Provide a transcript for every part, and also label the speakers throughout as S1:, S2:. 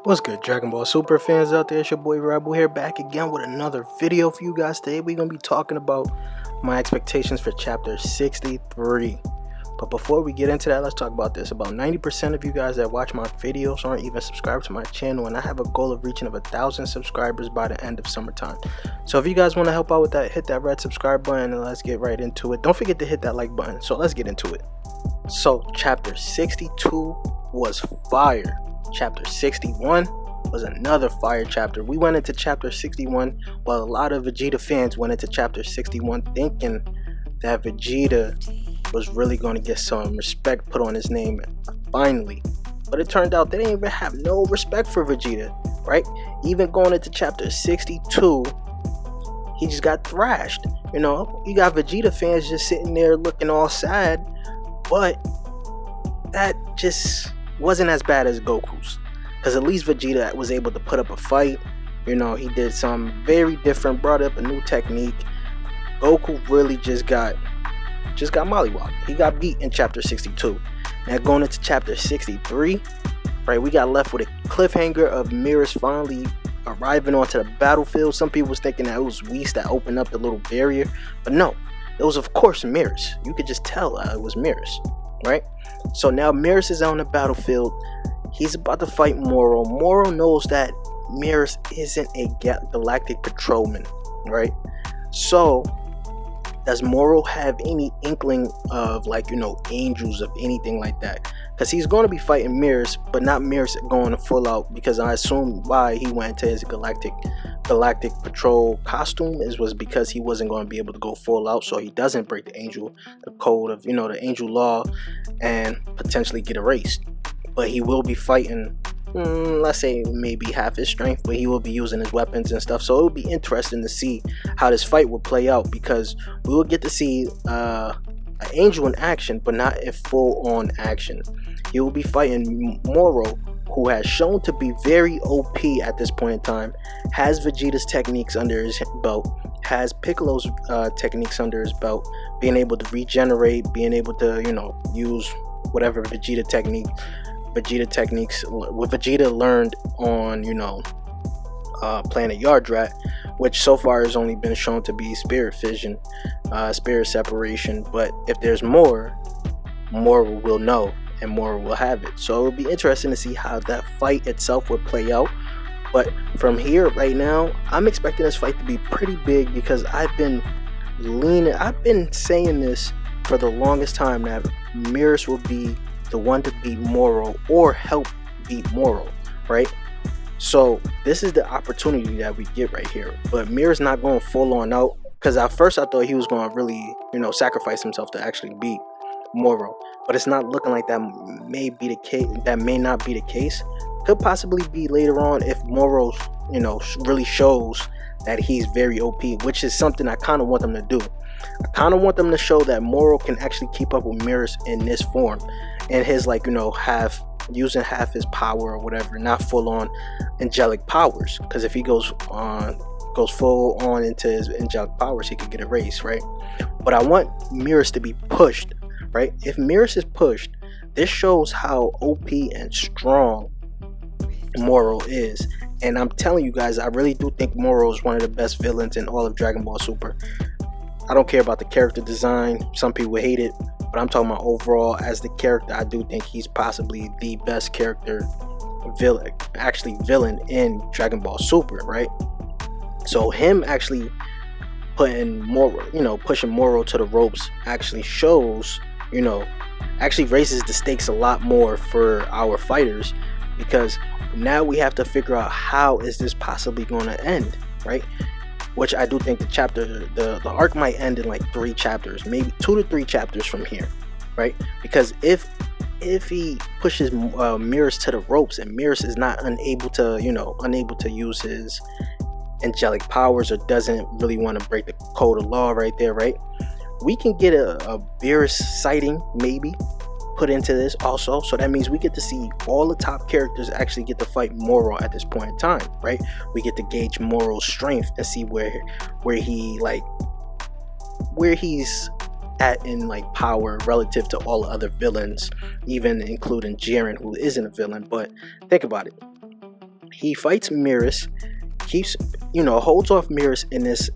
S1: What's good, Dragon Ball Super fans out there? It's your boy Rebel here, back again with another video for you guys. Today we're going to be talking about my expectations for chapter 63. But before we get into that, let's talk about this. About 90% of you guys that watch my videos aren't even subscribed to my channel, and I have a goal of reaching 1,000 subscribers by the end of summertime. So if you guys want to help out with that, hit that red subscribe button and let's get right into it. Don't forget to hit that like button. So let's get into it. So chapter 62 was fire. Chapter 61 was another fire chapter. We went into chapter 61, while a lot of Vegeta fans went into chapter 61 thinking that Vegeta was really going to get some respect put on his name finally. But it turned out they didn't even have no respect for Vegeta, right? Even going into chapter 62, he just got thrashed. You know, you got Vegeta fans just sitting there looking all sad, but that just wasn't as bad as Goku's, because at least Vegeta was able to put up a fight. You know, he did something very different, brought up a new technique. Goku really just got mollywopped. He got beat in chapter 62. Now going into chapter 63, right, we got left with a cliffhanger of Merus finally arriving onto the battlefield. Some people was thinking that it was Whis that opened up the little barrier, but no, it was of course Merus. You could just tell it was Merus, right? So now Merus is on the battlefield. He's about to fight Moro. Moro knows that Merus isn't a galactic patrolman, right? So does Moro have any inkling of, like, you know, angels, of anything like that? Because he's going to be fighting Merus, but not Merus going full out, because I assume why he went into his galactic patrol costume was because he wasn't going to be able to go full out, so he doesn't break the code of, you know, the angel law and potentially get erased. But he will be fighting, let's say maybe half his strength, but he will be using his weapons and stuff. So it will be interesting to see how this fight will play out, because we will get to see an angel in action, but not in full-on action. He will be fighting Moro, who has shown to be very OP at this point in time, has Vegeta's techniques under his belt, has Piccolo's techniques under his belt, being able to regenerate, being able to, you know, use whatever Vegeta techniques what Vegeta learned on, you know, Planet Yardrat, which so far has only been shown to be spirit fission, spirit separation. But if there's more will know, and more will have it. So it'll be interesting to see how that fight itself will play out. But from here right now, I'm expecting this fight to be pretty big, because I've been saying this for the longest time, that Merus will be the one to beat Moro or help beat Moro, right? So this is the opportunity that we get right here. But Merus not going full on out, because at first I thought he was going to really, you know, sacrifice himself to actually beat Moro, but it's not looking like that may be the case. That may not be the case. Could possibly be later on if Moro, you know, really shows that he's very OP, which is something I kind of want them to do. I kind of want them to show that Moro can actually keep up with Merus in this form, and his, like, you know, using half his power or whatever, not full on angelic powers, because if he goes full on into his angelic powers, he could get erased, right? But I want Merus to be pushed, right? If Merus is pushed, this shows how OP and strong Moro is. And I'm telling you guys, I really do think Moro is one of the best villains in all of Dragon Ball Super. I don't care about the character design. Some people hate it, but I'm talking about overall as the character. I do think he's possibly the best villain in Dragon Ball Super, right? So him actually pushing Moro to the ropes actually shows, you know, actually raises the stakes a lot more for our fighters, because now we have to figure out how is this possibly going to end, right? Which I do think the arc might end in like 3 chapters, maybe 2 to 3 chapters from here, right? Because if he pushes Merus to the ropes, and Merus is not unable to use his angelic powers, or doesn't really want to break the code of law right there, right? We can get a Merus sighting maybe put into this also. So that means we get to see all the top characters actually get to fight Moro at this point in time, right? We get to gauge Moro's strength and see where he's at in like power relative to all other villains, even including Jiren, who isn't a villain. But think about it. he fights Merus, keeps, holds off Merus in this,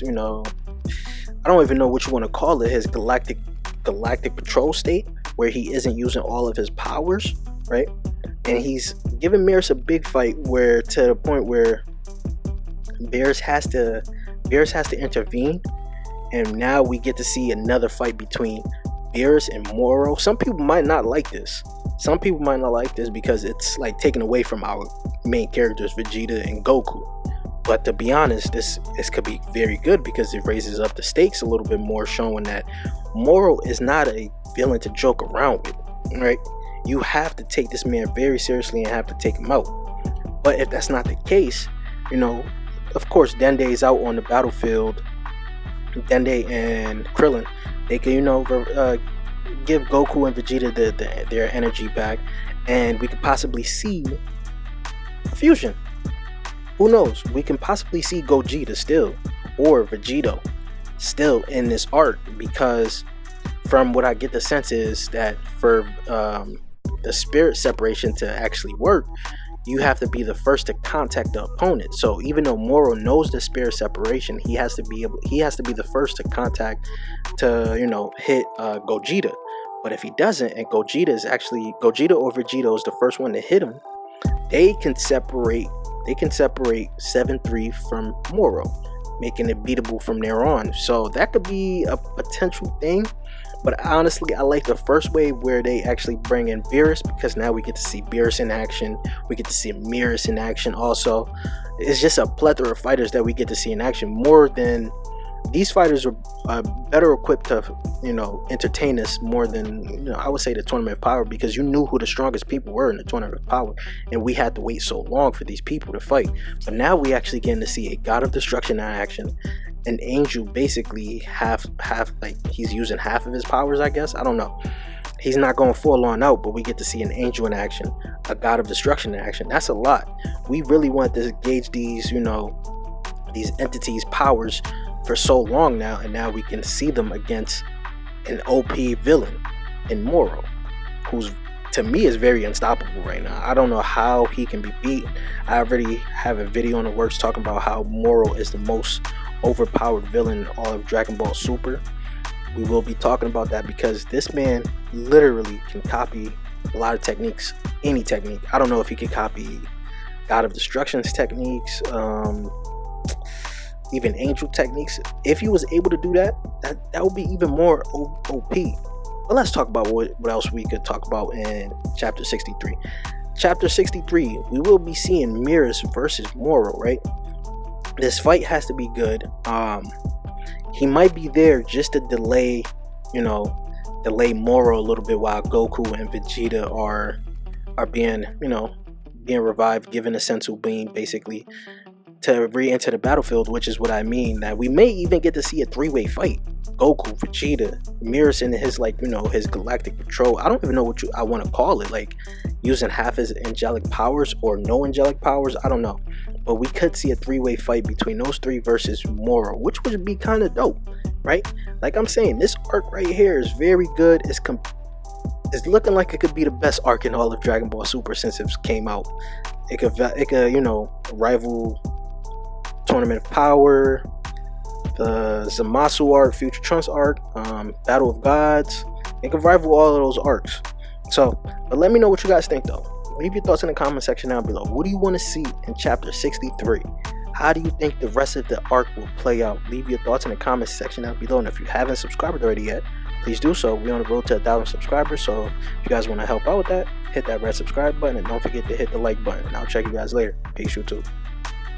S1: I don't even know what you want to call it, his galactic patrol state, where he isn't using all of his powers, right? And he's giving Merus a big fight, where to the point where Merus has to intervene, and now we get to see another fight between Merus and Moro. Some people might not like this. Because it's like taken away from our main characters, Vegeta and Goku. But to be honest, this could be very good, because it raises up the stakes a little bit more, showing that Moro is not a villain to joke around with, right? You have to take this man very seriously and have to take him out. But if that's not the case, of course, Dende is out on the battlefield. Dende and Krillin, they can, give Goku and Vegeta their energy back, and we could possibly see fusion. Who knows? We can possibly see Gogeta still, or Vegito still in this arc, because from what I get the sense is that for the spirit separation to actually work, you have to be the first to contact the opponent. So even though Moro knows the spirit separation, he has to be the first to contact to hit Gogeta. But if he doesn't, and Gogeta or Vegito is the first one to hit him, they can separate 7-3 from Moro, making it beatable from there on. So that could be a potential thing. But honestly, I like the first way where they actually bring in Beerus, because now we get to see Beerus in action. We get to see Merus in action also. It's just a plethora of fighters that we get to see in action. More than these fighters are better equipped to entertain us more than I would say the Tournament of Power, because you knew who the strongest people were in the Tournament of Power, and we had to wait so long for these people to fight. But now we actually getting to see a God of Destruction in action. An angel, basically half, like he's using half of his powers, I guess. I don't know. He's not going full on out, but we get to see an angel in action, a God of Destruction in action. That's a lot. We really want to gauge these, these entities' powers for so long now, and now we can see them against an OP villain in Moro, who's to me is very unstoppable right now. I don't know how he can be beat. I already have a video in the works talking about how Moro is the most overpowered villain in all of Dragon Ball Super. We will be talking about that, because this man literally can copy a lot of techniques, any technique. I don't know if he could copy God of Destruction's techniques, even angel techniques. If he was able to do that, that would be even more OP. But let's talk about what else we could talk about in chapter 63. Chapter 63, we will be seeing Merus versus Moro, right? This fight has to be good. He might be there just to delay Moro a little bit, while Goku and Vegeta are being revived, given a sensu beam basically to re-enter the battlefield, which is what I mean. That we may even get to see a three-way fight. Goku, Vegeta, Merus, and his his galactic patrol. I don't even know what I want to call it, like using half his angelic powers or no angelic powers. I don't know. But we could see a three-way fight between those three versus Moro, which would be kind of dope, right? Like I'm saying, this arc right here is very good. It's looking like it could be the best arc in all of Dragon Ball Super since it came out. It could rival Tournament of Power, the Zamasu arc, Future Trunks arc, Battle of Gods. It could rival all of those arcs. So, but let me know what you guys think though. Leave your thoughts in the comment section down below. What do you want to see in chapter 63? How do you think the rest of the arc will play out? Leave your thoughts in the comment section down below. And if you haven't subscribed already yet, please do so. We're on the road to 1,000 subscribers. So if you guys want to help out with that, hit that red subscribe button, and don't forget to hit the like button. And I'll check you guys later. Peace, YouTube.